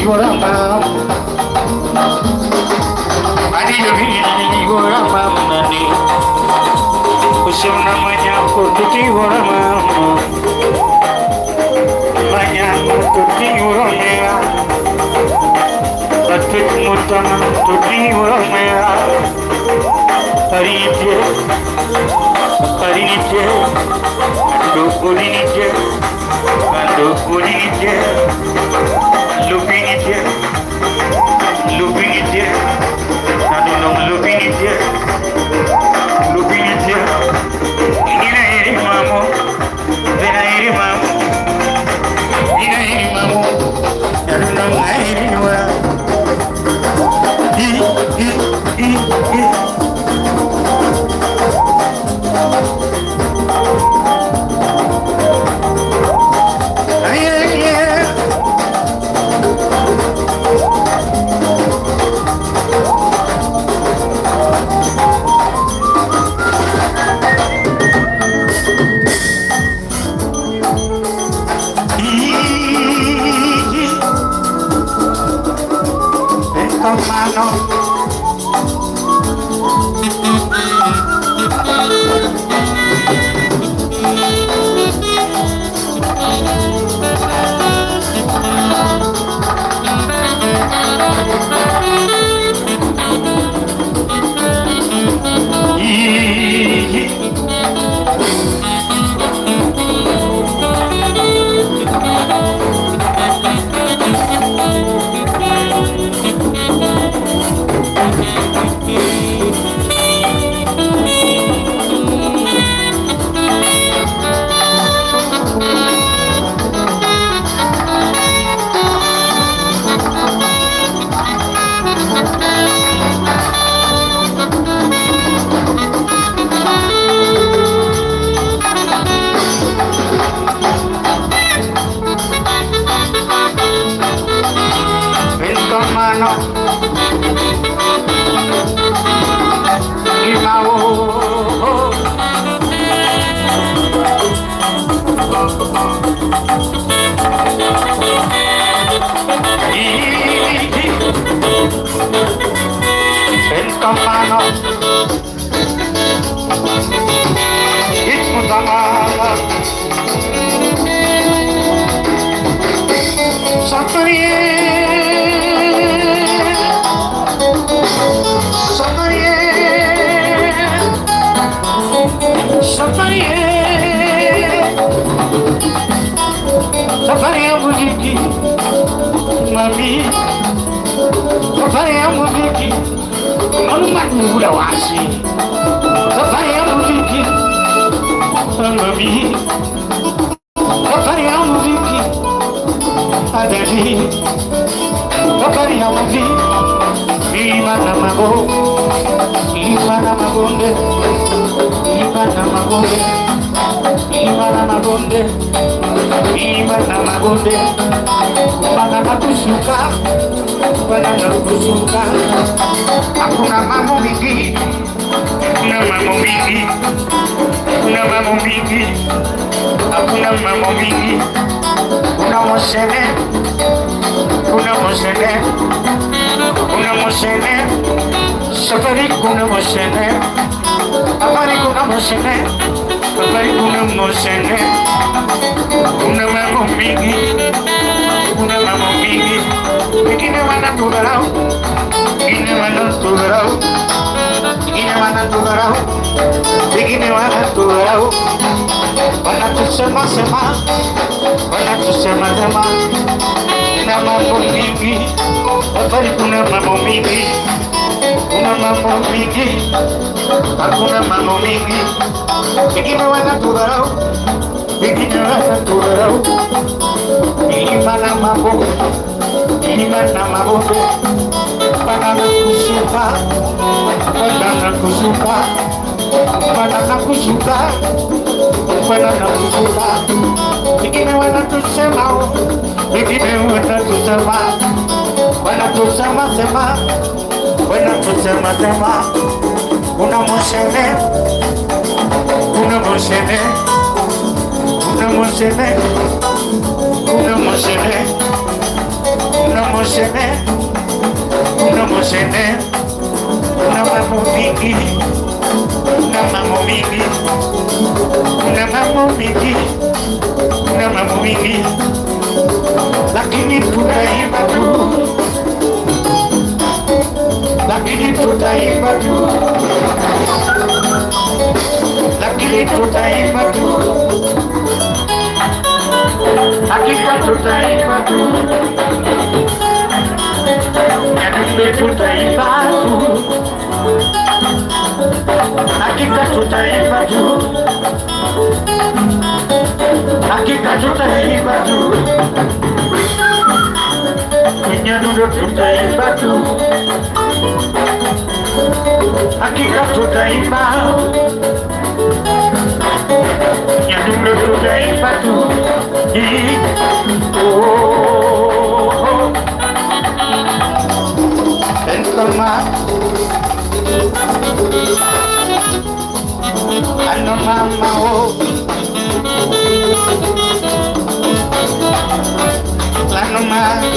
yoramam Ani yoramam nani O seu namanya kurti yoramam Manya kurti yoramaya Batik mutan kurti yoramaya Harinje Harinje Dukulinje Dukulinje Lupinje Lupinje Nadunong lupinje Lupinje Inairi mamu Inairi mamu Inairi mamu Nadunong airi wa Mano It's Mutama Sakarie Sakarie Sakarie Sakarie Mujiki Mami Sakarie Mujiki Malumat muda wasi Sakarie Mujiki Mami Sakarie Mujiki Adali Sakarie Mujiki Imana mago Imana magonde Imana magonde Imana magonde Imana magonde Mana nakusuka Mana nakusuka Aku namamu mingi Namamu mingi Namamu mingi Aku namamu mingi Unamosene Unamosene Unamosene Safari kunamosene Amari kunamosene Safari kunamosene Unamamu mingi Unamamu mingi Ikine mana tugarau Ikine mana tugarau Ikine mana tugarau Ikine mana tugarau Wana tusema sema Wana tusema sema Unamamu mingi Safari kunamamu mingi Una mambo mingi Hakuna mambo mingi Ikine wana tugarau Ikine wana tugarau Imana mambo Imana mambo Banana kusuka Banana kusuka Banana kusuka Banana kusuka Ikine wana tusema Ikine wana tusema Wana tusema sema Wana tusema sema Unamosene Unamosene Unamosene Unamosene moshene, kuna moshene, kuna mambo mingi, kuna mambo mingi, kuna mambo mingi, kuna mambo mingi, lakini tutaimba tu, lakini tutaimba tu, lakini tutaimba tu, hakika tutaimba tu, yaani tutaimba tu, hakika tutaimba tu, hakika tutaimba tu, Nyanundo tutaimba tu, hakika tutaimba, Nyanundo tutaimba tu. Mama, ano mama oh, ano mama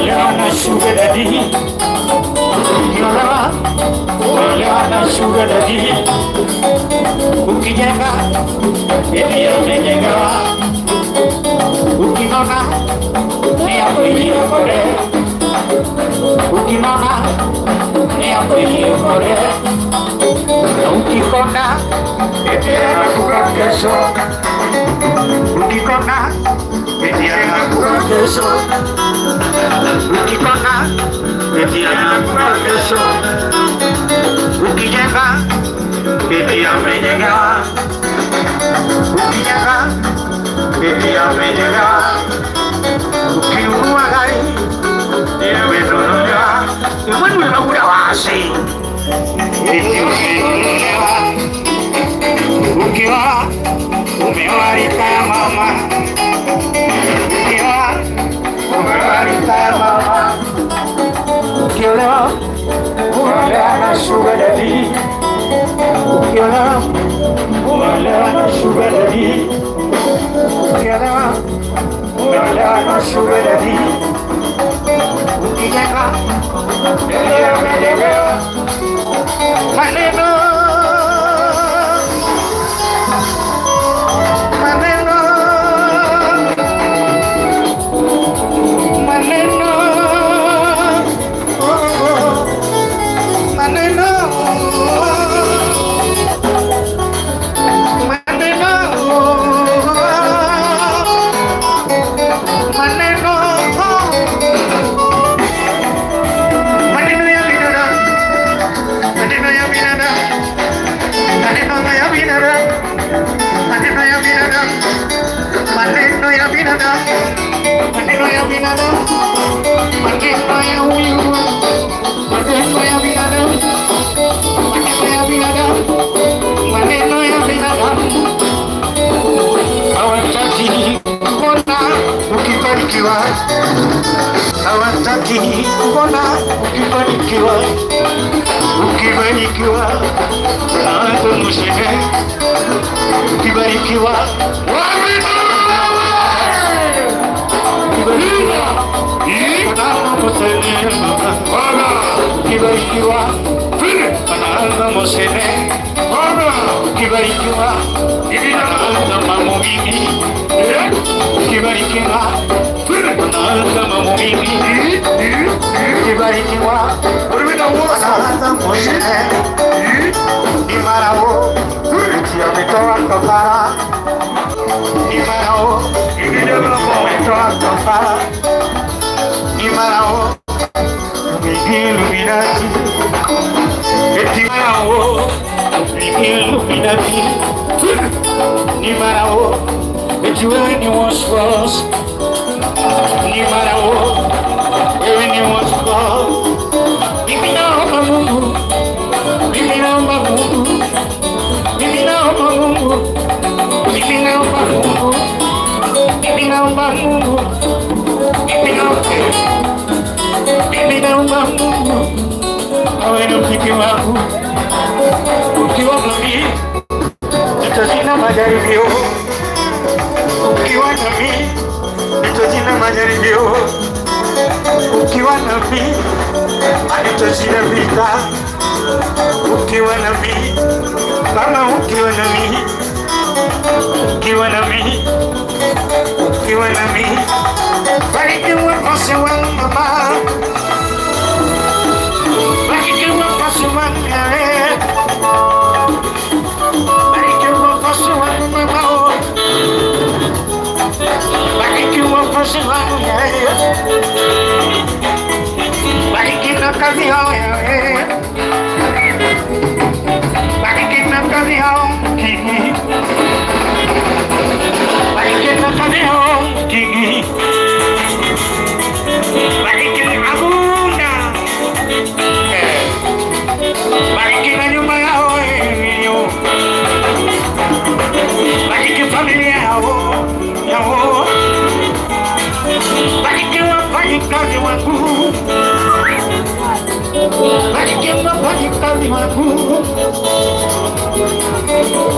umeolewa na sugar daddy, umeolewa na sugar daddy, ukijenga eti umejengewa, ukinona ni hapo iliyokore, ukinona ni hapo iliyokore, na ukikonda eti anakuwa kesho, ukikonda eti anakuwa kesho, ukikonda eti anakuwa kesho, ukijenga eti amejengewa, ukijenga eti amejengewa, ukinunua gari imenunuliwa, imenunuliwa wasi eti umenunuliwa, ukiwa umewarika ya mama, ukiwa umewarika ya mama, ukiolewa umeolewa na sugar daddy, ukiolewa umeolewa na sugar daddy, ukiolewa umeolewa na sugar daddy, ukijenga ndio umejengewa. Maneno hawataki kuona ukifanikiwa, ukibarikiwa akumshike, ukibarikiwa ukibarikiwa anaanza mosene, ukibarikiwa anaanza mambo mingi, ukibarikiwa anaanza mambo mingi, ukibarikiwa anaanza mosene, imarao ametoa kafara, imarao ametoa kafara, imarao Illuminati, Imarao, Illuminati, Imarao, when you was lost, Imarao, when you was lost, Iminao Mamungu, Iminao Mamungu, Iminao Mamungu, Iminao Mamungu, Iminao Mamungu, Iminao Mamungu. Mimi naomba Mungu awe na mziki wangu, ukiwa nami nitashinda majaribio, ukiwa nami nitashinda majaribio, ukiwa nami nitashinda vita, ukiwa nami kama ukiwa nami, ukiwa nami, ukiwa nami, barikiwa Mose wangu mama, barikiwa Mose wangu yale, barikiwa Mose wangu mama, barikiwa Mose wangu yale, barikiwa kazi yao yale, barikiwa kazi yao kiki, barikiwa kazi yao kiki. Bariki na nyumba yao hiyo, bariki familia yao, bariki wafanyikazi wangu, bariki wafanyikazi wangu,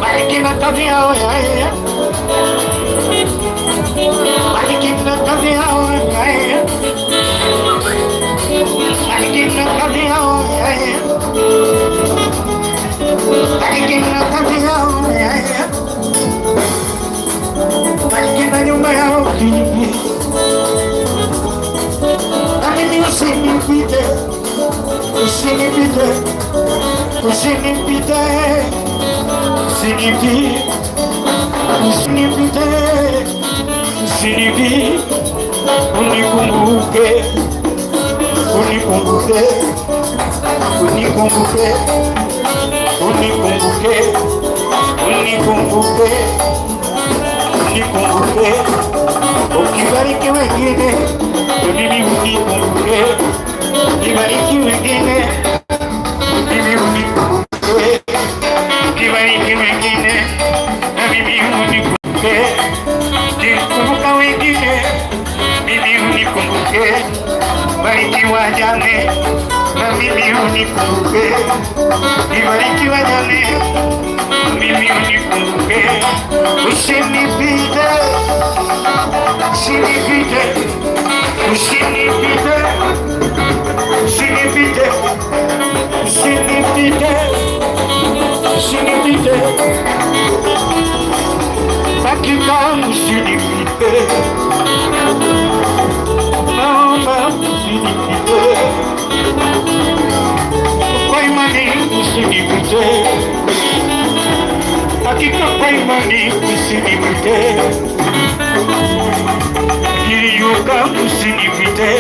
bariki na kazi yao, bariki na kazi yao, usinipite, usinipite, usinipite, usinipite, usinipite, usinipite, unikumbuke, unikumbuke, unikumbuke, unikumbuke, unikumbuke, unikumbuke, ukibariki wengine, mimi unikumbuke, ukibariki wengine, mimi unikumbuke, ukibariki wengine, mimi unikumbuke, ukikumbuka wengine, mimi unikumbuke, bariki wajane, na mimi unikumbuke, ukibariki wajane, mimi unikumbuke, usinipite, usinipite, usinipite, usinipite, usinipite, usinipite, hakika usinipite, naomba usinipite, kwa imani usinipite, hakika kwa imani usinipite, niliyuka usinipite,